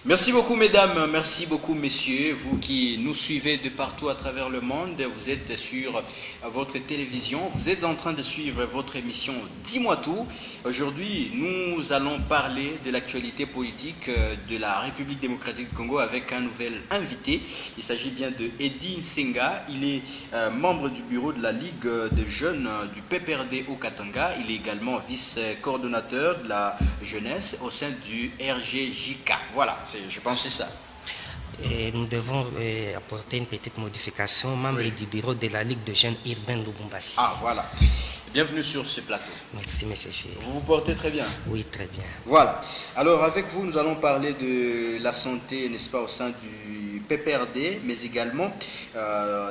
Merci beaucoup mesdames, merci beaucoup messieurs, vous qui nous suivez de partout à travers le monde, vous êtes sur votre télévision, vous êtes en train de suivre votre émission Dis-moi tout. Aujourd'hui, nous allons parler de l'actualité politique de la République démocratique du Congo avec un nouvel invité. Il s'agit bien de Eddy Nsenga, il est membre du bureau de la Ligue de jeunes du PPRD au Katanga, il est également vice-coordonnateur de la jeunesse au sein du RGJK. Voilà. Je pense que c'est ça. Et nous devons apporter une petite modification, membre du bureau de la Ligue de jeunes urbains Lubumbashi. Ah, voilà. Bienvenue sur ce plateau. Merci, monsieur Chéri. Vous vous portez très bien? Oui, très bien. Voilà. Alors, avec vous, nous allons parler de la santé, n'est-ce pas, au sein du PPRD, mais également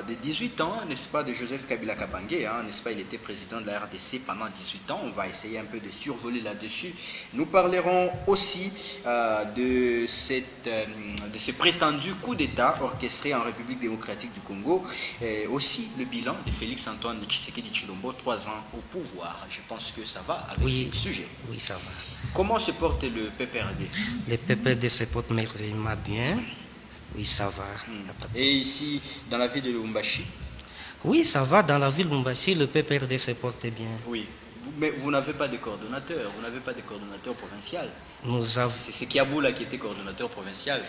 des 18 ans, n'est-ce pas, de Joseph Kabila Kabange, hein, n'est-ce pas, il était président de la RDC pendant 18 ans. On va essayer un peu de survoler là-dessus. Nous parlerons aussi de ce prétendu coup d'État orchestré en République démocratique du Congo, et aussi le bilan de Félix-Antoine Tshisekedi Tshilombo, 3 ans au pouvoir. Je pense que ça va avec ce sujet. Oui, ça va. Comment se porte le PPRD? Le PPRD se porte merveilleusement bien. Oui, ça va. Et ici, dans la ville de Lubumbashi? Oui, ça va. Dans la ville de Lubumbashi, le PPRD se porte bien. Oui. Mais vous n'avez pas de coordonnateur, vous n'avez pas de coordonnateur provincial. C'est Kiaboula qui était coordonnateur provincial,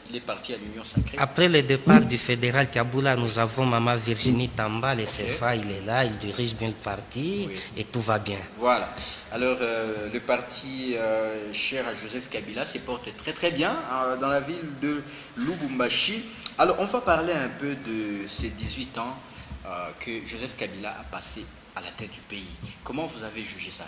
il est parti à l'Union Sacrée. Après le départ du fédéral Kiaboula, nous avons Maman Virginie Tamba, le CFA, il est là, il dirige bien le parti et tout va bien. Voilà. Alors le parti cher à Joseph Kabila se porte très très bien dans la ville de Lubumbashi. Alors on va parler un peu de ces 18 ans que Joseph Kabila a passé à la tête du pays. Comment vous avez jugé ça?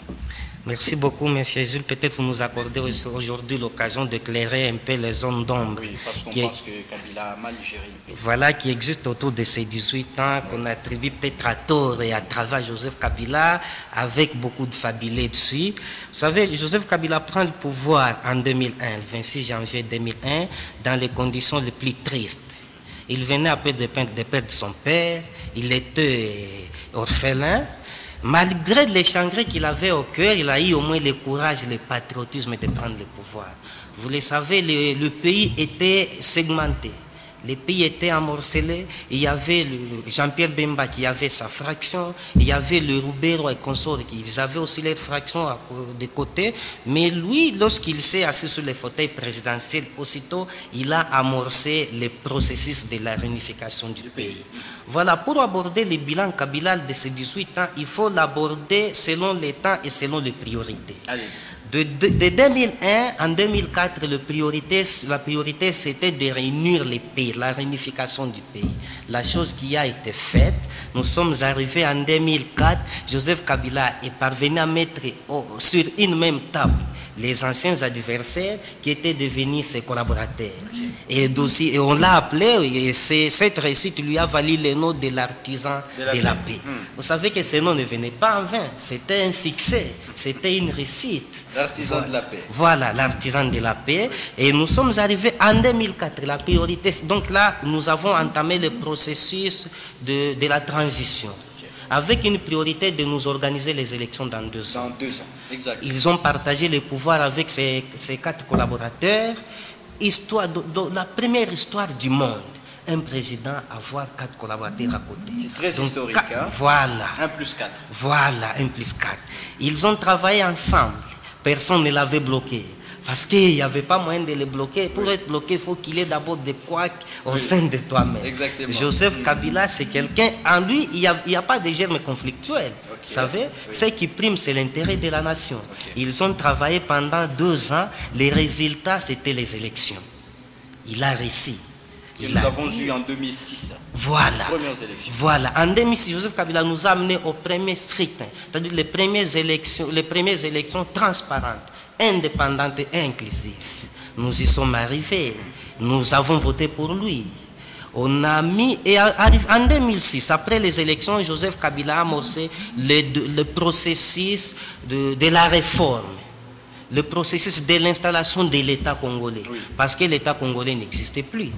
Merci beaucoup, M. Jules. Peut-être vous nous accordez aujourd'hui l'occasion d'éclairer un peu les zones d'ombre. Oui, parce qu'on pense que Kabila a mal géré le pays. Voilà, qui existe autour de ces 18 ans, qu'on attribue peut-être à tort et à travers Joseph Kabila, avec beaucoup de fabulés dessus. Vous savez, Joseph Kabila prend le pouvoir en 2001, le 26 janvier 2001, dans les conditions les plus tristes. Il venait à peu de perdre son père, il était orphelin. Malgré les chagrins qu'il avait au cœur, il a eu au moins le courage, le patriotisme de prendre le pouvoir. Vous le savez, le pays était segmenté. Le pays était amorcelé. Il y avait Jean-Pierre Bemba qui avait sa fraction. Il y avait le Roubero et consorts qui avaient aussi leur fraction de côté. Mais lui, lorsqu'il s'est assis sur le fauteuil présidentiel, aussitôt, il a amorcé le processus de la réunification du pays. Voilà, pour aborder le bilan Kabila de ces 18 ans, il faut l'aborder selon les temps et selon les priorités. De 2001 en 2004, la priorité c'était de réunir les pays, la réunification du pays. La chose qui a été faite, nous sommes arrivés en 2004, Joseph Kabila est parvenu à mettre sur une même table les anciens adversaires qui étaient devenus ses collaborateurs. Et on l'a appelé, et cette réussite lui a valu le nom de l'artisan de la paix. Vous savez que ce nom ne venait pas en vain, c'était un succès, c'était une réussite. L'artisan de la paix. Voilà, l'artisan de la paix. Et nous sommes arrivés en 2004, la priorité. Donc là, nous avons entamé le processus de la transition. Avec une priorité de nous organiser les élections dans 2 ans. Dans 2 ans, exact. Ils ont partagé le pouvoir avec ces 4 collaborateurs. La première histoire du monde, un président avoir 4 collaborateurs à côté. C'est très historique. Hein? Voilà. 1 plus 4. Voilà, 1 plus 4. Ils ont travaillé ensemble. Personne ne l'avait bloqué. Parce qu'il n'y avait pas moyen de le bloquer. Pour être bloqué, il faut qu'il ait d'abord des couacs au sein de toi-même. Exactement. Joseph Kabila, c'est quelqu'un, en lui, il n'y a pas de germe conflictuel. Vous savez, ce qui prime, c'est l'intérêt de la nation. Ils ont travaillé pendant 2 ans. Les résultats, c'était les élections. Il a réussi. Nous l'avons eu en 2006. Voilà. Premières élections. Voilà. En 2006, Joseph Kabila nous a amené au premier scrutin, c'est-à-dire les premières élections transparentes, indépendante et inclusive. Nous y sommes arrivés. Nous avons voté pour lui. On a mis, et en 2006, après les élections, Joseph Kabila a amorcé le processus de la réforme. le processus de l'installation de l'État congolais. Oui. Parce que l'État congolais n'existait plus.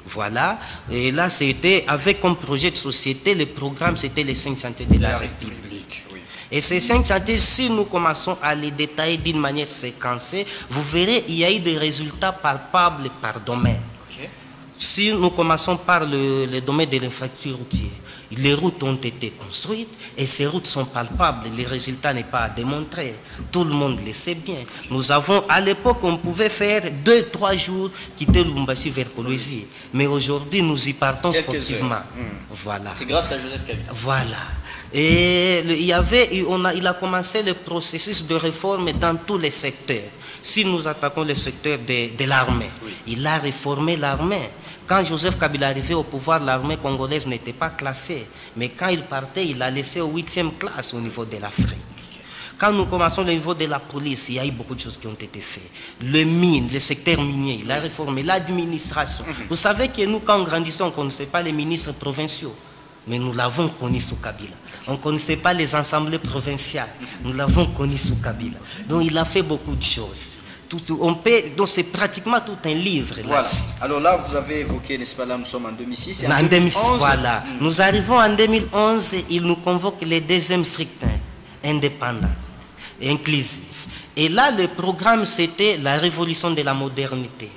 Voilà. Et là, c'était avec comme projet de société, le programme, c'était les 5 chantiers de la République. Oui. Et ces 5 chantiers, si nous commençons à les détailler d'une manière séquencée, vous verrez, il y a eu des résultats palpables par domaine. Ok. Si nous commençons par le domaine de l'infrastructure routière, les routes ont été construites et ces routes sont palpables. Les résultats n'est pas à démontrer. Tout le monde le sait bien. Nous avons, à l'époque, on pouvait faire 2-3 jours quitter Lubumbashi vers Kolwezi. Mais aujourd'hui, nous y partons sportivement. Voilà. C'est grâce à Joseph Kabila. Voilà. Et il a commencé le processus de réforme dans tous les secteurs. Si nous attaquons le secteur de l'armée, oui. Il a réformé l'armée. Quand Joseph Kabila arrivait au pouvoir, l'armée congolaise n'était pas classée. Mais quand il partait, il l'a laissé au 8e classe au niveau de l'Afrique. Quand nous commençons au niveau de la police, il y a eu beaucoup de choses qui ont été faites. Le mine, le secteur minier, il a réformé l'administration. Vous savez que nous, quand on grandissait, on ne connaissait pas les ministres provinciaux. Mais nous l'avons connu sous Kabila. On ne connaissait pas les assemblées provinciales. Nous l'avons connu sous Kabila. Donc il a fait beaucoup de choses. Donc c'est pratiquement tout un livre. Voilà. Là. Alors là, vous avez évoqué, n'est-ce pas, là, nous sommes en 2006. Et En 2006, voilà. Nous arrivons en 2011, il nous convoque les deuxièmes strictins, indépendants, inclusifs. Et là, le programme, c'était la révolution de la modernité.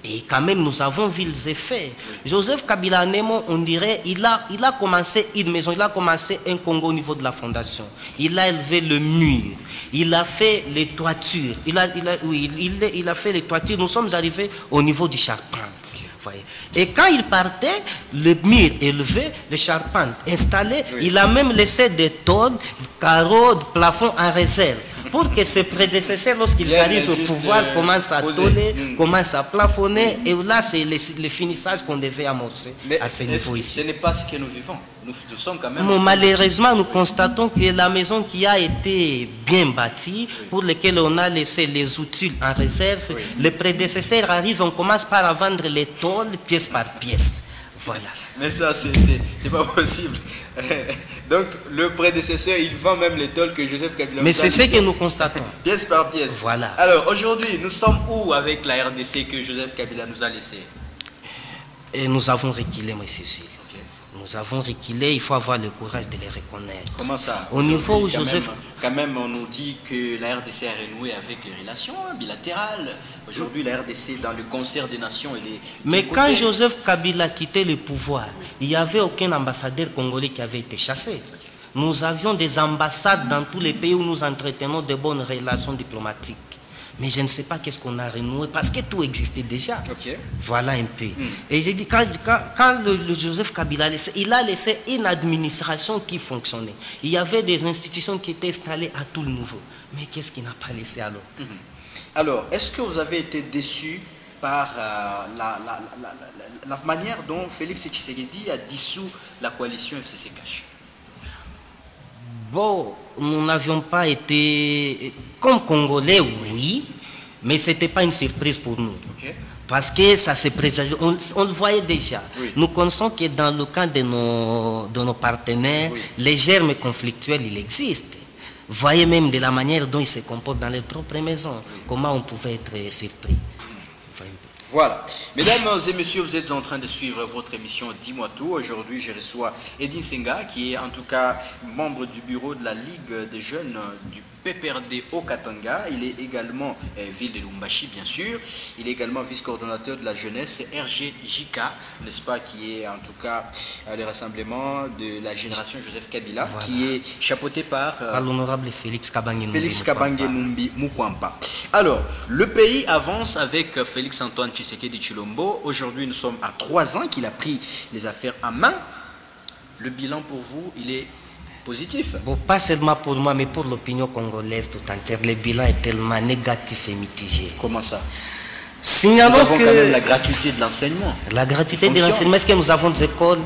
Et quand même, nous avons vu les effets. Joseph Kabila Nemo, on dirait, il a commencé une maison, il a commencé un Congo au niveau de la fondation. Il a élevé le mur, il a fait les toitures, il a fait les toitures. Nous sommes arrivés au niveau du charpente. Et quand il partait, le mur élevé, les charpentes installées, il a même laissé des tôles, carreaux, plafonds en réserve. Pour que ses prédécesseurs, lorsqu'ils arrivent au pouvoir, commencent à tôler, commencent à plafonner. Et là, c'est le finissage qu'on devait amorcer à ce niveau ici. Ce n'est pas ce que nous vivons. Nous sommes quand même... Malheureusement, nous constatons que la maison qui a été bien bâtie, pour laquelle on a laissé les outils en réserve, les prédécesseurs arrivent, on commence par à vendre les tôles pièce par pièce. Voilà. Mais ça, c'est pas possible. Donc, le prédécesseur, il vend même les tôles que Joseph Kabila... Mais c'est ce que nous constatons. Pièce par pièce. Voilà. Alors, aujourd'hui, nous sommes où avec la RDC que Joseph Kabila nous a laissé? Et nous avons reculé, M. Cécile. Nous avons reculé, il faut avoir le courage de les reconnaître. Comment ça? Au niveau où Joseph... Quand même, on nous dit que la RDC a renoué avec les relations bilatérales. Aujourd'hui, la RDC, dans le concert des nations, elle est... Mais quand Joseph Kabila quittait le pouvoir, il n'y avait aucun ambassadeur congolais qui avait été chassé. Nous avions des ambassades dans tous les pays où nous entretenons de bonnes relations diplomatiques. Mais je ne sais pas qu'est-ce qu'on a renoué, parce que tout existait déjà. Voilà un peu. Et j'ai dit, quand le Joseph Kabila il a laissé une administration qui fonctionnait. Il y avait des institutions qui étaient installées à tout le niveau. Mais qu'est-ce qu'il n'a pas laissé alors? Alors, est-ce que vous avez été déçu par la manière dont Félix Tshisekedi a dissous la coalition FCC-Cash? Bon, nous n'avions pas été... Comme Congolais, oui, mais ce n'était pas une surprise pour nous. Parce que ça s'est présenté, on le voyait déjà. Nous connaissons que dans le camp de nos partenaires, les germes conflictuels, il existent. Voyez même de la manière dont ils se comportent dans leurs propres maisons, comment on pouvait être surpris. Voilà. Mesdames et messieurs, vous êtes en train de suivre votre émission Dis-moi tout. Aujourd'hui, je reçois Edine Senga, qui est en tout cas membre du bureau de la Ligue des jeunes du PPRD au Katanga. Il est également ville de Lubumbashi, bien sûr. Il est également vice-coordonnateur de la jeunesse RGJK, n'est-ce pas, qui est en tout cas le rassemblement de la génération Joseph Kabila, qui est chapeauté par l'honorable Félix Kabange-Numbi Mukwampa. Alors, le pays avance avec Félix-Antoine Tshisekedi Tshilombo. Aujourd'hui, nous sommes à 3 ans qu'il a pris les affaires en main. Le bilan pour vous, il est positif? Bon, pas seulement pour moi, mais pour l'opinion congolaise tout entière. Le bilan est tellement négatif et mitigé. Comment ça? Signalons nous avons que quand même la gratuité de l'enseignement. La gratuité de l'enseignement, est-ce que nous avons des écoles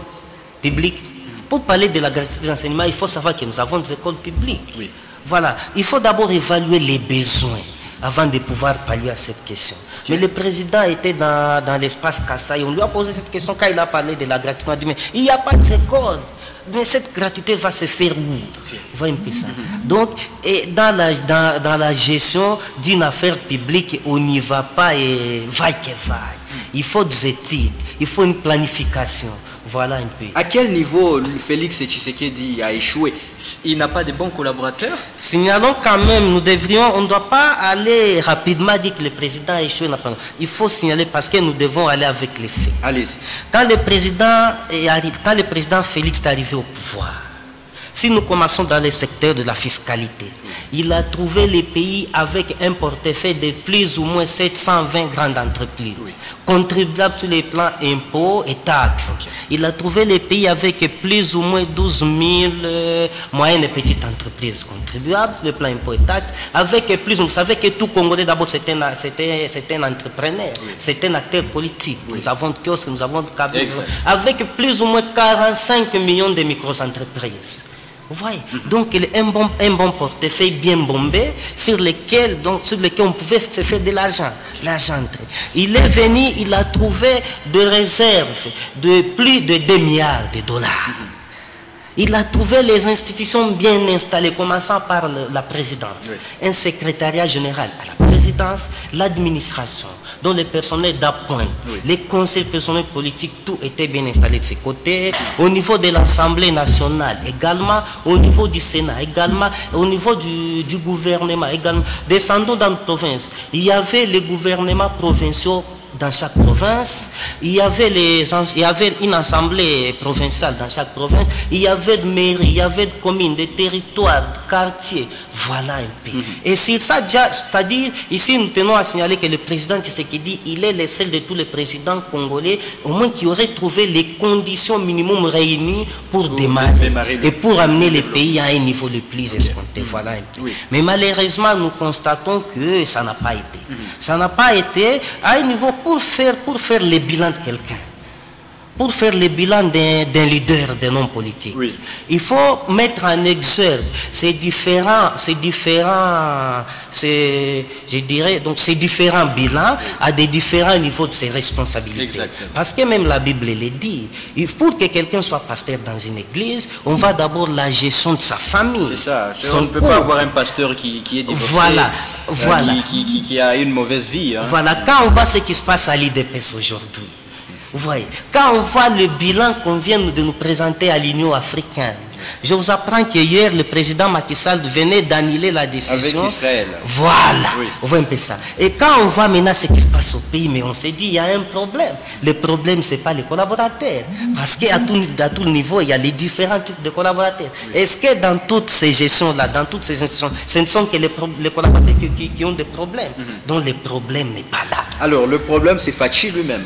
publiques? Pour parler de la gratuité de l'enseignement, il faut savoir que nous avons des écoles publiques. Voilà. Il faut d'abord évaluer les besoins avant de pouvoir pallier à cette question. Mais le président était dans l'espace Kassai. On lui a posé cette question quand il a parlé de la gratuité. On a dit, mais il n'y a pas d'école. mais cette gratuité va se faire où? Vous voyez un peu ça. Donc, et dans la gestion d'une affaire publique, on n'y va pas et vaille que vaille. Il faut des études, il faut une planification. Voilà un peu. À quel niveau Félix Tshisekedi a échoué? Il n'a pas de bons collaborateurs? Signalons quand même, on ne doit pas aller rapidement dire que le président a échoué. Il faut signaler parce que nous devons aller avec les faits. Allez-y. Quand le président Félix est arrivé au pouvoir, si nous commençons dans le secteur de la fiscalité, il a trouvé les pays avec un portefeuille de plus ou moins 720 grandes entreprises, contribuables sur les plans impôts et taxes. Il a trouvé les pays avec plus ou moins 12 000 moyennes et petites entreprises contribuables sur les plans impôts et taxes, avec plus, vous savez que tout Congolais d'abord c'est un entrepreneur, c'est un acteur politique. Nous avons de kiosques, nous avons de câbles, avec plus ou moins 45 millions de micro-entreprises. Vous voyez, donc il a un bon portefeuille bien bombé sur lequel on pouvait se faire de l'argent. Il est venu, il a trouvé des réserves de plus de 2 milliards de dollars. Il a trouvé les institutions bien installées, commençant par la présidence, un secrétariat général à la présidence, l'administration, dont le personnel d'appoint, les conseils personnels politiques, tout était bien installé de ses côtés, au niveau de l'Assemblée nationale également, au niveau du Sénat également, au niveau du gouvernement également. Descendons dans nos provinces, il y avait les gouvernements provinciaux dans chaque province, il y avait une assemblée provinciale dans chaque province, il y avait de mairies, il y avait de communes, de territoires, de quartiers, voilà un peu. Et c'est ça, c'est-à-dire, ici nous tenons à signaler que le président Tshisekedi, il est le seul de tous les présidents congolais, au moins qui aurait trouvé les conditions minimum réunies pour démarrer et pour amener le pays à un niveau le plus escompté, voilà un peu. Mais malheureusement, nous constatons que ça n'a pas été. Ça n'a pas été à un niveau pour faire le bilan de quelqu'un, pour faire le bilan d'un leader, d'un homme politique. Il faut mettre en exergue ces différents bilans à des différents niveaux de ses responsabilités. Exactement. Parce que même la Bible le dit, pour que quelqu'un soit pasteur dans une église, on va d'abord la gestion de sa famille. C'est ça. On ne peut pas avoir un pasteur qui est divorcé, qui a une mauvaise vie. Voilà, quand on voit ce qui se passe à l'IDPS aujourd'hui, vous voyez, quand on voit le bilan qu'on vient de nous présenter à l'Union africaine, je vous apprends que hier, le président Macky Sall venait d'annuler la décision. Avec Israël. Voilà, on voit un peu ça. Et quand on voit maintenant ce qui se passe au pays, mais on s'est dit, il y a un problème. Le problème, ce n'est pas les collaborateurs. Parce qu'à tout niveau, il y a les différents types de collaborateurs. Est-ce que dans toutes ces gestions-là, dans toutes ces institutions, ce ne sont que les collaborateurs qui ont des problèmes? Donc le problème n'est pas là. Alors, le problème, c'est Fachi lui-même.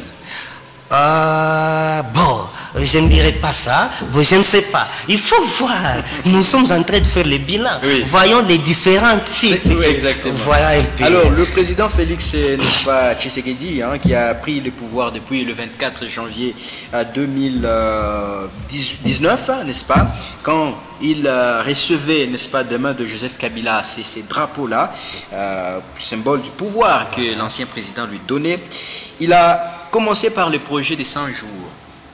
Bon, je ne dirais pas ça, bon, je ne sais pas. Il faut voir, nous sommes en train de faire le bilan. Voyons les différents types. Exactement. Voilà un peu. Alors, le président Félix, n'est-ce pas, Tshisekedi, qui a pris le pouvoir depuis le 24 janvier 2019, n'est-ce pas, quand il recevait, n'est-ce pas, de main de Joseph Kabila ces drapeaux-là, symbole du pouvoir que l'ancien président lui donnait, il a commencé par le projet des 100 jours,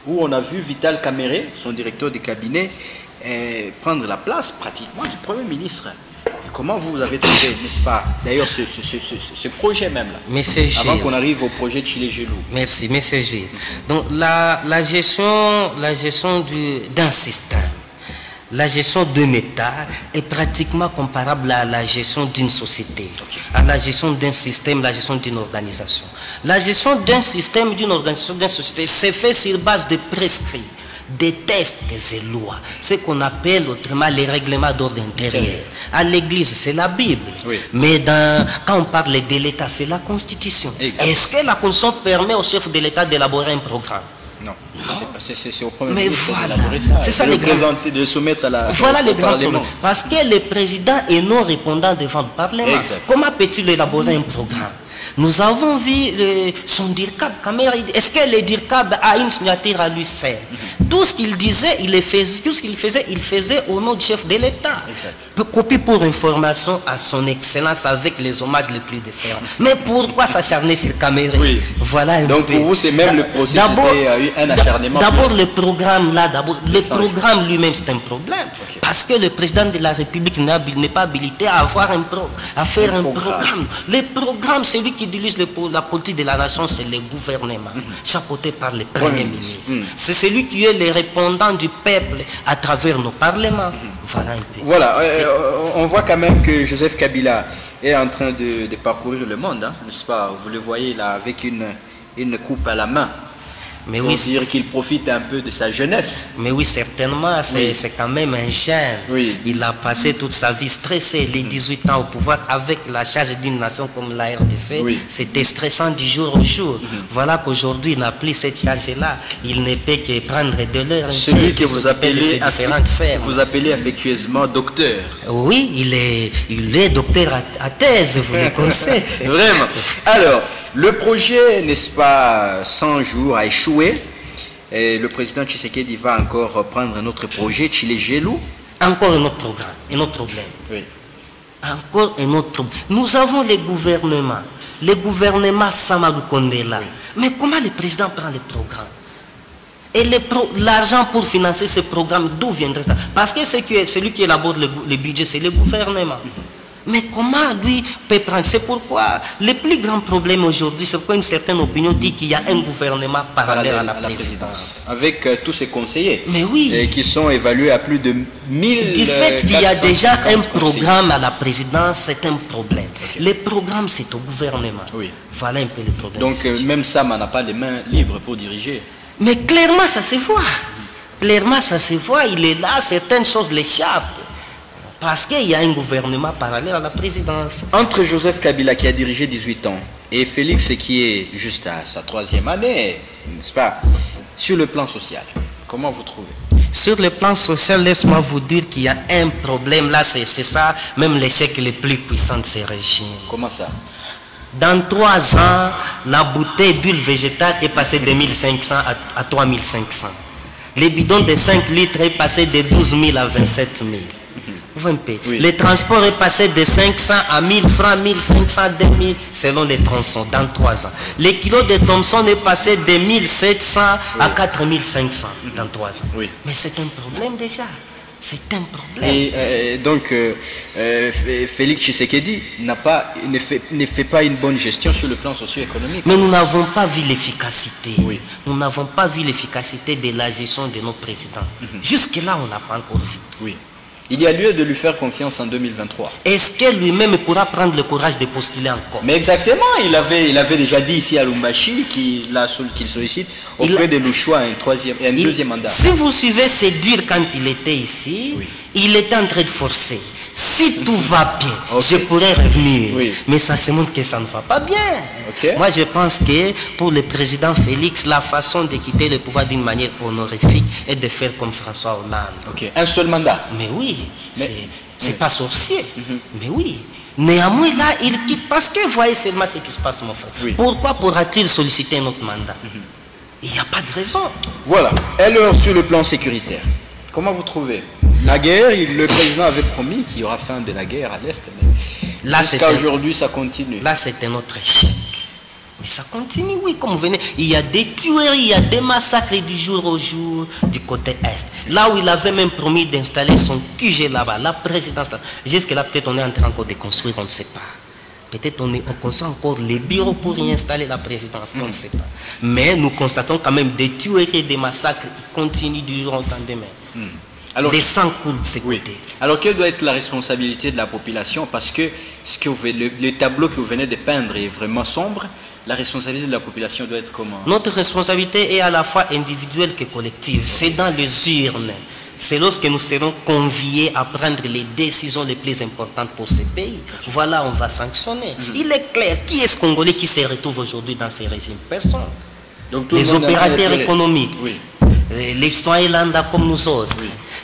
où on a vu Vital Kamerhe, son directeur de cabinet, prendre la place pratiquement du Premier ministre. Et comment vous avez trouvé, n'est-ce pas, d'ailleurs, ce projet même-là, avant qu'on arrive au projet de Chile-Gelou? Merci, monsieur Gilles. Donc, la gestion d'un système, la gestion d'un État est pratiquement comparable à la gestion d'une société, à la gestion d'un système, la gestion d'une organisation. La gestion d'un système, d'une organisation, d'une société, c'est fait sur base de prescrits, des tests, des lois, ce qu'on appelle autrement les règlements d'ordre intérieur. À l'Église, c'est la Bible, mais quand on parle de l'État, c'est la Constitution. Est-ce que la Constitution permet au chef de l'État d'élaborer un programme? Non, c'est au Premier ministre d'élaborer ça. C'est ça de présenter, de soumettre à la au Parlement. Parce que le président est non répondant devant le Parlement. Comment peut-il élaborer un programme? Nous avons vu son DIRCAB. Est-ce que le DIRCAB a une signature à lui seul? Tout ce qu'il disait, tout ce qu'il faisait, il faisait au nom du chef de l'État. Copie pour information à son excellence avec les hommages les plus différents. Mais pourquoi s'acharner sur Kamerhe? Voilà Donc pour vous, c'est même le processus c'était un acharnement. D'abord le programme là, le programme lui-même c'est un problème. Okay. Parce que le président de la République n'est pas habilité à avoir à faire un programme. Le programme, celui qui dirige la politique de la nation, c'est le gouvernement, chapeauté par le Premier ministre. C'est celui qui est le répondant du peuple à travers nos parlements. Voilà un peu. Voilà, on voit quand même que Joseph Kabila est en train de parcourir le monde, hein, n'est-ce pas? Vous le voyez là avec une coupe à la main. Mais oui, dire qu'il profite un peu de sa jeunesse. Mais oui, certainement, c'est quand même un jeune. Oui. Il a passé toute sa vie stressé, les 18 ans au pouvoir avec la charge d'une nation comme la RDC. Oui. C'était stressant du jour au jour. Voilà qu'aujourd'hui, il n'a plus cette charge-là. Il ne peut que prendre de l'heure. Celui que vous appelez affectueusement docteur. Oui, il est docteur à thèse, vous le connaissez. Vraiment. Alors, le projet, n'est-ce pas, 100 jours a échoué. Et le président Tshisekedi va encore reprendre un autre projet, Tshilé-Gelou. Encore un autre programme, un autre problème. Oui. Encore un autre problème. Nous avons les gouvernements Samadou Kondela. Oui. Mais comment le président prend les programmes? Et l'argent pour financer ce programme, d'où viendrait ça? Parce que celui qui élabore le budget, c'est le gouvernement. Mais comment lui peut prendre? C'est pourquoi le plus grand problème aujourd'hui, c'est pourquoi une certaine opinion dit qu'il y a un gouvernement parallèle à la présidence. Avec tous ses conseillers. Mais oui. Qui sont évalués à plus de 1000. Du fait qu'il y a déjà un programme à la présidence, c'est un problème. Okay. Le programme, c'est au gouvernement. Oui. Voilà un peu le problème. Donc même Sam n'a pas les mains libres pour diriger. Mais clairement, ça se voit. Clairement, ça se voit. Il est là, certaines choses l'échappent. Parce qu'il y a un gouvernement parallèle à la présidence. Entre Joseph Kabila qui a dirigé 18 ans et Félix qui est juste à sa 3e année, n'est-ce pas, sur le plan social, comment vous trouvez? Sur le plan social, laisse-moi vous dire qu'il y a un problème là, c'est ça, même l'échec le plus puissant de ces régimes. Comment ça? Dans 3 ans, la bouteille d'huile végétale est passée de 1500 à 3500. Les bidons de 5 litres est passé de 12 000 à 27 000. Oui. Le transport est passé de 500 à 1000 francs, 1500, 2000 selon les tronçons dans 3 ans. Le kilo de Thomson est passé de 1700 à 4500 dans 3 ans. Oui. Mais c'est un problème déjà. C'est un problème. Et donc, Félix Tshisekedi ne fait pas une bonne gestion sur le plan socio-économique. Mais nous n'avons pas vu l'efficacité. Oui. Nous n'avons pas vu l'efficacité de la gestion de nos présidents. Jusque-là, on n'a pas encore vu. Oui. Il y a lieu de lui faire confiance en 2023. Est-ce que lui-même pourra prendre le courage de postuler encore? Mais exactement, il avait déjà dit ici à Lumbashi qu'il sollicite auprès de Louchoua un deuxième mandat. Si vous suivez, c'est dur quand il était ici, oui. Il était en train de forcer. Si tout va bien, je pourrais revenir. Oui. Mais ça se montre que ça ne va pas bien. Okay. Moi, je pense que pour le président Félix, la façon de quitter le pouvoir d'une manière honorifique est de faire comme François Hollande. Okay. Un seul mandat. Mais oui, c'est pas sorcier. Mais oui. Néanmoins, là, il quitte parce que voyez seulement ce qui se passe, mon frère. Oui. Pourquoi pourra-t-il solliciter un autre mandat? Il n'y a pas de raison. Voilà. Alors, sur le plan sécuritaire, comment vous trouvez la guerre? Le président avait promis qu'il y aura fin de la guerre à l'Est. Mais jusqu'à aujourd'hui, ça continue. Là, c'est un autre échec. Mais ça continue, oui, comme vous venez. Il y a des tueries, il y a des massacres du jour au jour du côté Est. Là où il avait même promis d'installer son QG là-bas, la présidence. Jusque-là, peut-être on est en train encore de construire, on ne sait pas. Peut-être on construit encore les bureaux pour y installer la présidence, on ne sait pas. Mais nous constatons quand même des tueries et des massacres qui continuent du jour au lendemain. Alors, les sangs coulent de ces côtés. Alors, quelle doit être la responsabilité de la population? Parce que le tableau que vous venez de peindre est vraiment sombre. La responsabilité de la population doit être comment? Notre responsabilité est à la fois individuelle que collective. C'est dans les urnes. C'est lorsque nous serons conviés à prendre les décisions les plus importantes pour ce pays. Voilà, on va sanctionner. Il est clair, qui est ce Congolais qui se retrouve aujourd'hui dans ces régimes? Personne. Donc, les opérateurs économiques, les citoyens lambda comme nous autres,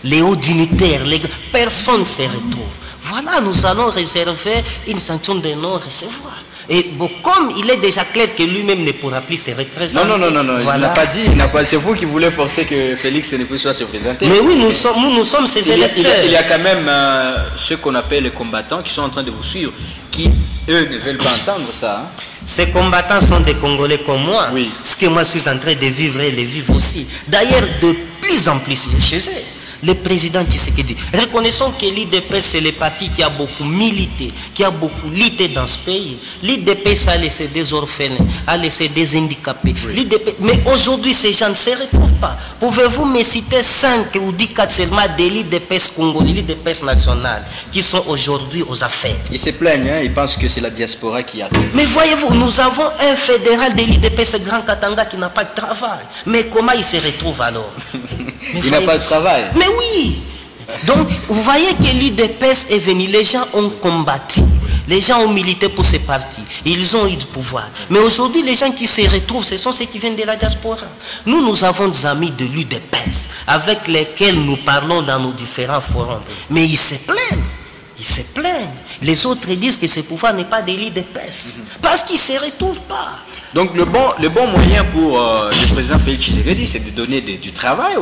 les hauts dignitaires, personne ne se retrouve. Voilà, nous allons réserver une sanction de non-recevoir. Et bon, comme il est déjà clair que lui-même ne pourra plus se représenter. Non, voilà. il n'a pas dit, c'est vous qui voulez forcer que Félix ne puisse pas se présenter. Mais oui, nous sommes ses électeurs. Il y a quand même ceux qu'on appelle les combattants qui sont en train de vous suivre, qui, eux, ne veulent pas entendre ça. Hein. Ces combattants sont des Congolais comme moi. Oui. Ce que moi je suis en train de vivre et les vivre aussi. D'ailleurs, de plus en plus chez eux. Le président Tshisekedi, reconnaissons que l'IDPS c'est le parti qui a beaucoup milité, qui a beaucoup lutté dans ce pays. L'IDPS a laissé des orphelins, a laissé des handicapés. Oui. Mais aujourd'hui ces gens ne se retrouvent pas. Pouvez-vous me citer 5 ou 10 cas seulement de l'IDPS congolais, l'IDPS national, qui sont aujourd'hui aux affaires? Ils se plaignent, hein, ils pensent que c'est la diaspora qui a... Mais voyez-vous, nous avons un fédéral de l'IDPS Grand Katanga qui n'a pas de travail. Mais comment il se retrouve alors? Il n'a pas de travail. Mais oui. Donc, vous voyez que l'UDPS est venu, les gens ont combattu, les gens ont milité pour ces partis, ils ont eu du pouvoir. Mais aujourd'hui, les gens qui se retrouvent, ce sont ceux qui viennent de la diaspora. Nous avons des amis de l'UDPS avec lesquels nous parlons dans nos différents forums. Mais ils se plaignent. Ils se plaignent. Les autres disent que ce pouvoir n'est pas de l'UDPS. Parce qu'ils ne se retrouvent pas. Donc le bon moyen pour le président Félix Tshisekedi, c'est de donner du travail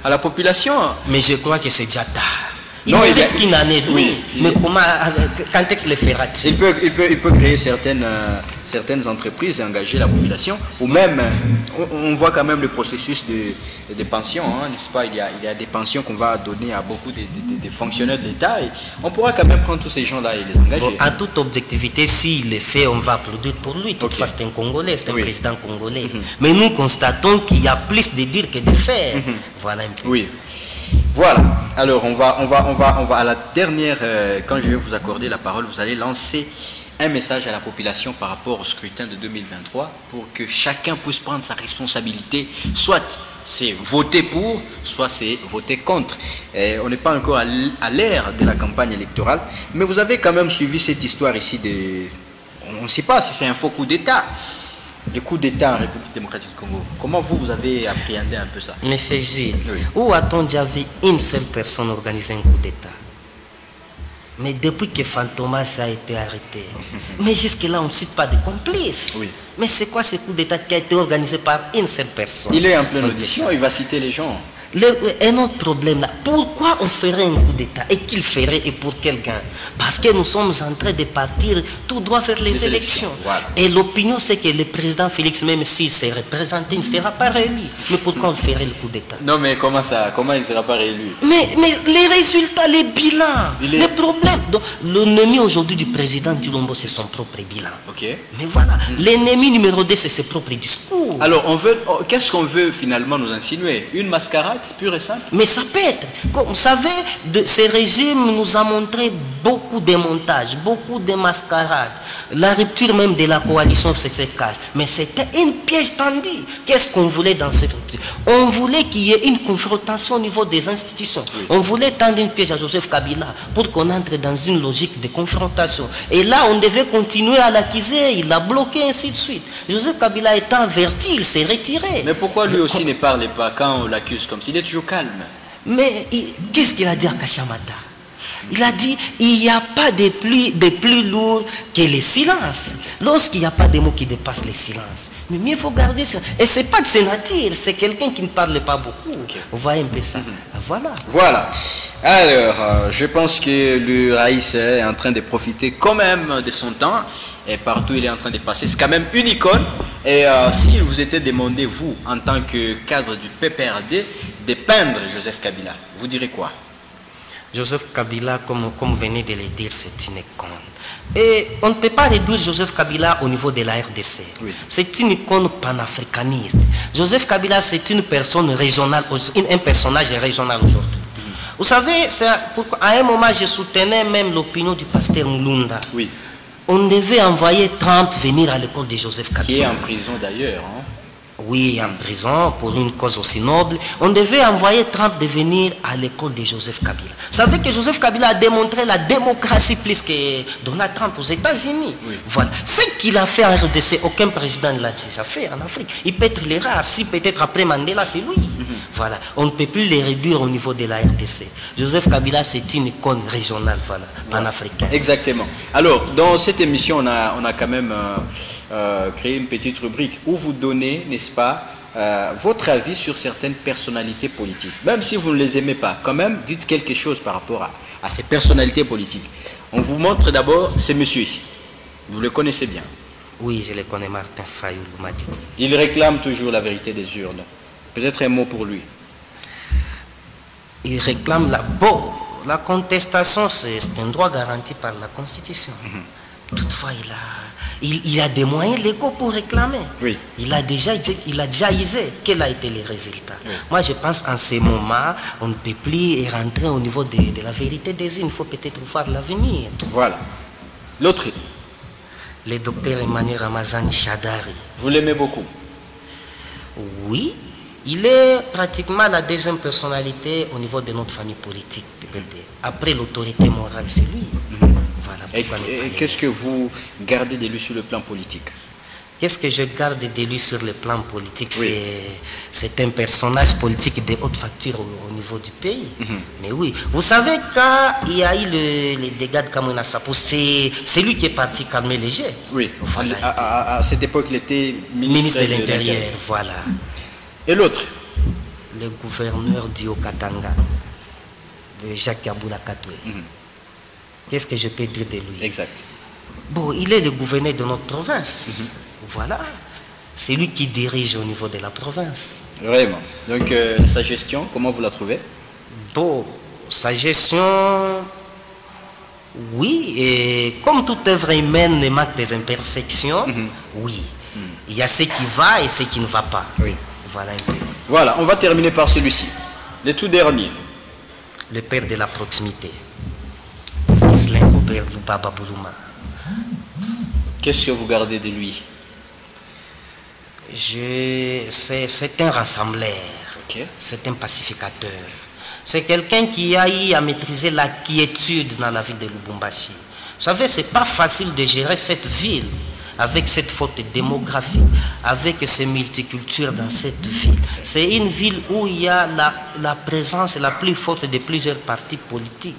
à la population. Mais je crois que c'est déjà tard. Il reste qu'une année. Oui. Mais comment, quand est-ce le fera-t-il? Il peut créer certaines entreprises et engager la population. Ou même, on voit quand même le processus de pension, hein, n'est-ce pas? Il y a des pensions qu'on va donner à beaucoup de fonctionnaires de l'État. On pourra quand même prendre tous ces gens-là et les engager. Bon, à toute objectivité, s'il le fait, on va applaudir pour lui. Toutefois, c'est un Congolais, c'est un président congolais. Mais nous constatons qu'il y a plus de dire que de faire. Voilà un peu. Oui. Voilà, alors on va à la dernière, quand je vais vous accorder la parole, vous allez lancer un message à la population par rapport au scrutin de 2023 pour que chacun puisse prendre sa responsabilité, soit c'est voter pour, soit c'est voter contre. On n'est pas encore à l'ère de la campagne électorale, mais vous avez quand même suivi cette histoire ici on ne sait pas si c'est un faux coup d'État. Le coup d'État en République démocratique du Congo, comment vous avez appréhendé un peu ça? Monsieur Gilles, où a-t-on déjà vu une seule personne organiser un coup d'État? Mais depuis que Fantomas a été arrêté, mais jusque-là on ne cite pas de complices. Oui. Mais c'est quoi ce coup d'État qui a été organisé par une seule personne? Il est en pleine audition, il va citer les gens. Un autre problème là, pourquoi on ferait un coup d'État et qu'il ferait et pour quel gain? Parce que nous sommes en train de partir tout droit vers les élections. Voilà. Et l'opinion c'est que le président Félix, même s'il s'est représenté, il ne sera pas réélu. Mais pourquoi on ferait le coup d'État? Non mais comment il ne sera pas réélu? Mais les résultats, les bilans, les problèmes. L'ennemi aujourd'hui du président Tshilombo c'est son propre bilan. Okay. Mais voilà, l'ennemi numéro 2 c'est ses propres discours. Alors qu'est-ce qu'on veut finalement nous insinuer? Une mascarade pure et simple? Mais ça peut être. Comme vous savez, ce régime nous a montré beaucoup de montages, beaucoup de mascarades. La rupture même de la coalition c'est ce cas. Mais c'était une piège tendue. Qu'est-ce qu'on voulait dans cette rupture? On voulait qu'il y ait une confrontation au niveau des institutions. Oui. On voulait tendre une piège à Joseph Kabila pour qu'on entre dans une logique de confrontation. Et là, on devait continuer à l'accuser. Il l'a bloqué, ainsi de suite. Joseph Kabila étant averti, il s'est retiré. Mais pourquoi lui aussi ne parle pas quand on l'accuse comme ça? Il est toujours calme. Mais qu'est-ce qu'il a dit à Kachamata? Il a dit, il n'y a pas de plus lourd que le silence. Lorsqu'il n'y a pas de mots qui dépassent le silence. Mais mieux faut garder ça. Et ce n'est pas de sa nature, c'est quelqu'un qui ne parle pas beaucoup. Okay. Vous voyez un peu ça. Voilà. Voilà. Alors, je pense que le Raïs est en train de profiter quand même de son temps. Et partout il est en train de passer. C'est quand même une icône. Et s'il vous était demandé, vous, en tant que cadre du PPRD, de peindre Joseph Kabila, vous direz quoi? Joseph Kabila, comme vous venez de le dire, c'est une icône. Et on ne peut pas réduire Joseph Kabila au niveau de la RDC. Oui. C'est une icône panafricaniste. Joseph Kabila, c'est une personne régionale, un personnage régional aujourd'hui. Vous savez, à un moment, je soutenais même l'opinion du pasteur Mulunda. Oui. On devait envoyer Trump venir à l'école de Joseph Kabila. Qui est en prison d'ailleurs. Hein? Oui, en prison, pour une cause aussi noble. On devait envoyer Trump de venir à l'école de Joseph Kabila. Vous savez que Joseph Kabila a démontré la démocratie plus que Donald Trump aux États-Unis. Oui. Voilà. Ce qu'il a fait en RDC, aucun président ne l'a déjà fait en Afrique. Il peut être les rares. Si peut-être après Mandela, c'est lui. Voilà. On ne peut plus les réduire au niveau de la RDC. Joseph Kabila, c'est une icône régionale, voilà, panafricaine. Exactement. Alors, dans cette émission, on a quand même créé une petite rubrique où vous donnez, n'est-ce pas, votre avis sur certaines personnalités politiques. Même si vous ne les aimez pas, quand même, dites quelque chose par rapport à ces personnalités politiques. On vous montre d'abord ce monsieur ici. Vous le connaissez bien. Oui, je le connais, Martin Fayoulou Matidi. Il réclame toujours la vérité des urnes. Peut-être un mot pour lui. Il réclame la contestation, c'est un droit garanti par la Constitution. Toutefois, il a des moyens légaux pour réclamer. Oui. Il a déjà usé. Quel a été le résultat? Oui. Moi, je pense en ces moments, on ne peut plus rentrer au niveau de la vérité des urnes. Il faut peut-être voir l'avenir. Voilà. L'autre? Le docteur Emmanuel Ramazani Shadari. Vous l'aimez beaucoup? Oui. Il est pratiquement la deuxième personnalité au niveau de notre famille politique, après l'autorité morale, c'est lui. Voilà, et qu'est-ce que vous gardez de lui sur le plan politique? Qu'est-ce que je garde de lui sur le plan politique? Oui. C'est un personnage politique de haute facture au niveau du pays. Mais oui, vous savez, quand il y a eu les dégâts de Kamwina Sapo, c'est lui qui est parti calmer les jets. Oui, voilà. À cette époque, il était ministre de l'Intérieur. Voilà. Et l'autre? Le gouverneur du Haut-Katanga, Jacques Yaboula Katoué. Qu'est-ce que je peux dire de lui? Exact. Bon, il est le gouverneur de notre province. Voilà. C'est lui qui dirige au niveau de la province. Vraiment. Donc, sa gestion, comment vous la trouvez? Bon, sa gestion, oui, et comme toute œuvre humaine manque des imperfections, oui. Il y a ce qui va et ce qui ne va pas. Oui. Voilà un peu. Voilà, on va terminer par celui-ci. Le tout dernier. Le père de la proximité. Islin Robert Lubaba Boulouma. Qu'est-ce que vous gardez de lui? C'est un rassembleur. Okay. C'est un pacificateur. C'est quelqu'un qui a eu à maîtriser la quiétude dans la ville de Lubumbashi. Vous savez, ce n'est pas facile de gérer cette ville avec cette faute démographique, avec ces multicultures dans cette ville. C'est une ville où il y a la présence la plus forte de plusieurs partis politiques,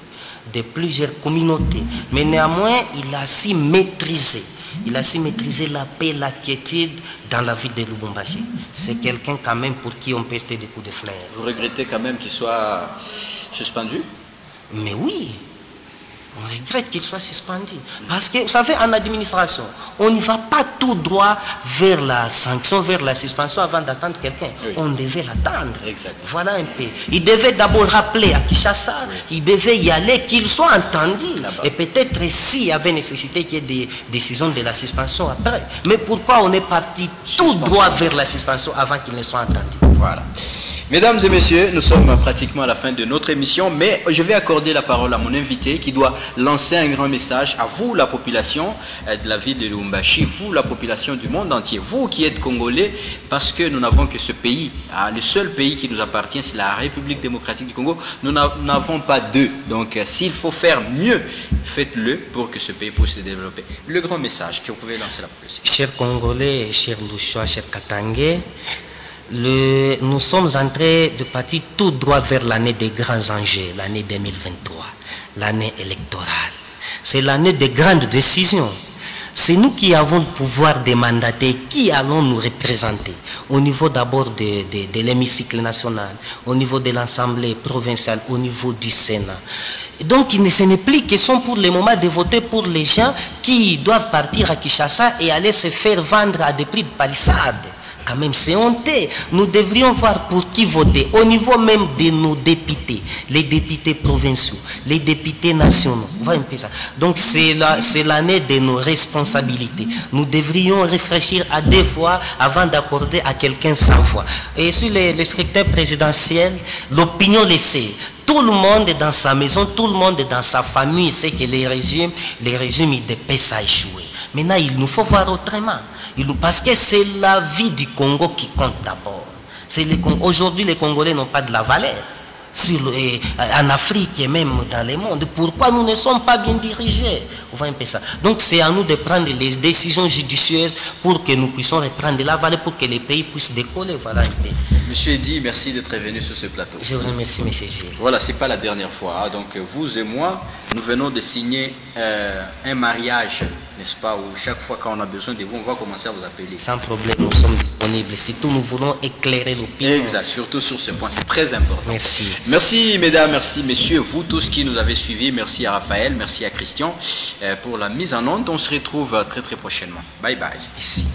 de plusieurs communautés. Mais néanmoins, il a su maîtriser. Il a su maîtriser la paix, la quiétude dans la ville de Lubumbashi. C'est quelqu'un quand même pour qui on peut jeter des coups de flair. Vous regrettez quand même qu'il soit suspendu? Mais oui. On regrette qu'il soit suspendu. Parce que, vous savez, en administration, on n'y va pas tout droit vers la sanction, vers la suspension avant d'attendre quelqu'un. Oui. On devait l'attendre. Voilà un peu. Il devait d'abord rappeler à Kinshasa, il devait y aller, qu'il soit entendu. Et peut-être s'il y avait nécessité qu'il y ait des décisions de la suspension après. Mais pourquoi on est parti tout droit vers la suspension avant qu'il ne soit entendu? Voilà. Mesdames et messieurs, nous sommes pratiquement à la fin de notre émission, mais je vais accorder la parole à mon invité qui doit lancer un grand message à vous, la population de la ville de Lubumbashi, vous, la population du monde entier, vous qui êtes Congolais, parce que nous n'avons que ce pays, le seul pays qui nous appartient, c'est la République démocratique du Congo. Nous n'avons pas deux, donc s'il faut faire mieux, faites-le pour que ce pays puisse se développer. Le grand message que vous pouvez lancer la population. Chers Congolais, chers Louchois, chers Katangais, nous sommes en train de partir tout droit vers l'année des grands enjeux, l'année 2023, l'année électorale. C'est l'année des grandes décisions. C'est nous qui avons le pouvoir de mandater qui allons nous représenter au niveau d'abord de l'hémicycle national, au niveau de l'Assemblée provinciale, au niveau du Sénat. Donc ce n'est plus question pour le moment de voter pour les gens qui doivent partir à Kinshasa et aller se faire vendre à des prix de palissade. Quand même, c'est honteux. Nous devrions voir pour qui voter, au niveau même de nos députés, les députés provinciaux, les députés nationaux. Voilà un peu ça. Donc, c'est l'année de nos responsabilités. Nous devrions réfléchir à deux fois avant d'accorder à quelqu'un sa voix. Et sur le scrutin présidentiel, l'opinion le sait. Tout le monde est dans sa maison, tout le monde est dans sa famille sait que les régimes, ils dépassent à échouer. Maintenant, il nous faut voir autrement. Parce que c'est la vie du Congo qui compte d'abord. Aujourd'hui, les Congolais n'ont pas de la valeur. En Afrique et même dans le monde. Pourquoi nous ne sommes pas bien dirigés? On voit un peu ça. Donc c'est à nous de prendre les décisions judicieuses pour que nous puissions reprendre la valeur, pour que les pays puissent décoller. Voilà un peu. Monsieur Eddy, merci d'être venu sur ce plateau. Je vous remercie, monsieur G. Voilà, c'est pas la dernière fois. Hein. Donc vous et moi, nous venons de signer un mariage, n'est-ce pas, où chaque fois qu'on a besoin de vous, on va commencer à vous appeler. Sans problème, nous sommes disponibles. Surtout, nous voulons éclairer l'opinion. Exact, surtout sur ce point, c'est très important. Merci. Merci mesdames, merci messieurs, vous tous qui nous avez suivis. Merci à Raphaël, merci à Christian pour la mise en onde. On se retrouve très très prochainement. Bye bye. Merci.